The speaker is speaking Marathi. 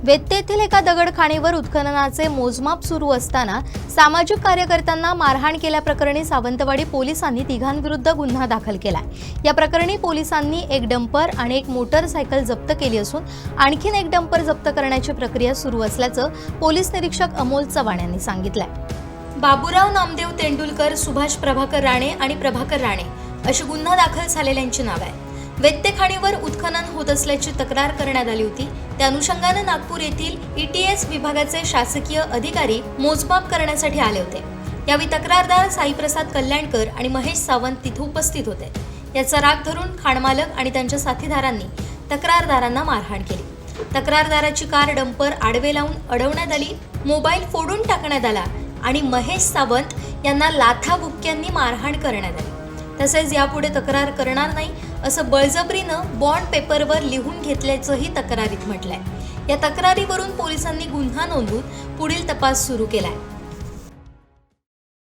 वेत्ते येथील एका दगडखाणीवर उत्खननाचे मोजमाप सुरू असताना सामाजिक कार्यकर्त्यांना मारहाण केल्याप्रकरणी सावंतवाडी पोलिसांनी तिघांविरुद्ध गुन्हा दाखल केलाय। या प्रकरणी पोलिसांनी एक डंपर आणि एक मोटरसायकल जप्त केली असून आणखीन एक डंपर जप्त करण्याची प्रक्रिया सुरू असल्याचं पोलीस निरीक्षक अमोल चव्हाण यांनी सांगितलंय। बाबूराव नामदेव तेंडुलकर, सुभाष प्रभाकर राणे आणि प्रभाकर राणे अशी गुन्हा दाखल झालेल्यांची नावे आहेत। वेत्ते खाणीवर उत्खनन होत असल्याची तक्रार करण्यात आली होती। त्या अनुषंगाने नागपूर येथील ETS विभागाचे शासकीय अधिकारी मोजमाप करण्यासाठी आले होते। यावेळी तक्रारदार साईप्रसाद कल्याणकर आणि महेश सावंत तिथे उपस्थित होते। याचा राग धरून खाणमालक आणि त्यांच्या साथीदारांनी तक्रारदारांना मारहाण केली। तक्रारदाराची कार डंपर आडवे लावून अडवण्यात आली, मोबाईल फोडून टाकण्यात आला आणि महेश सावंत यांना लाथाबुक्क्यांनी मारहाण करण्यात आली। तसेच यापुढे तक्रार करणार नाही असं बळजबरीनं बॉन्ड पेपरवर लिहून घेतल्याचंही तक्रारीत म्हटलंय। या तक्रारीवरून पोलिसांनी गुन्हा नोंदवून पुढील तपास सुरू केलाय।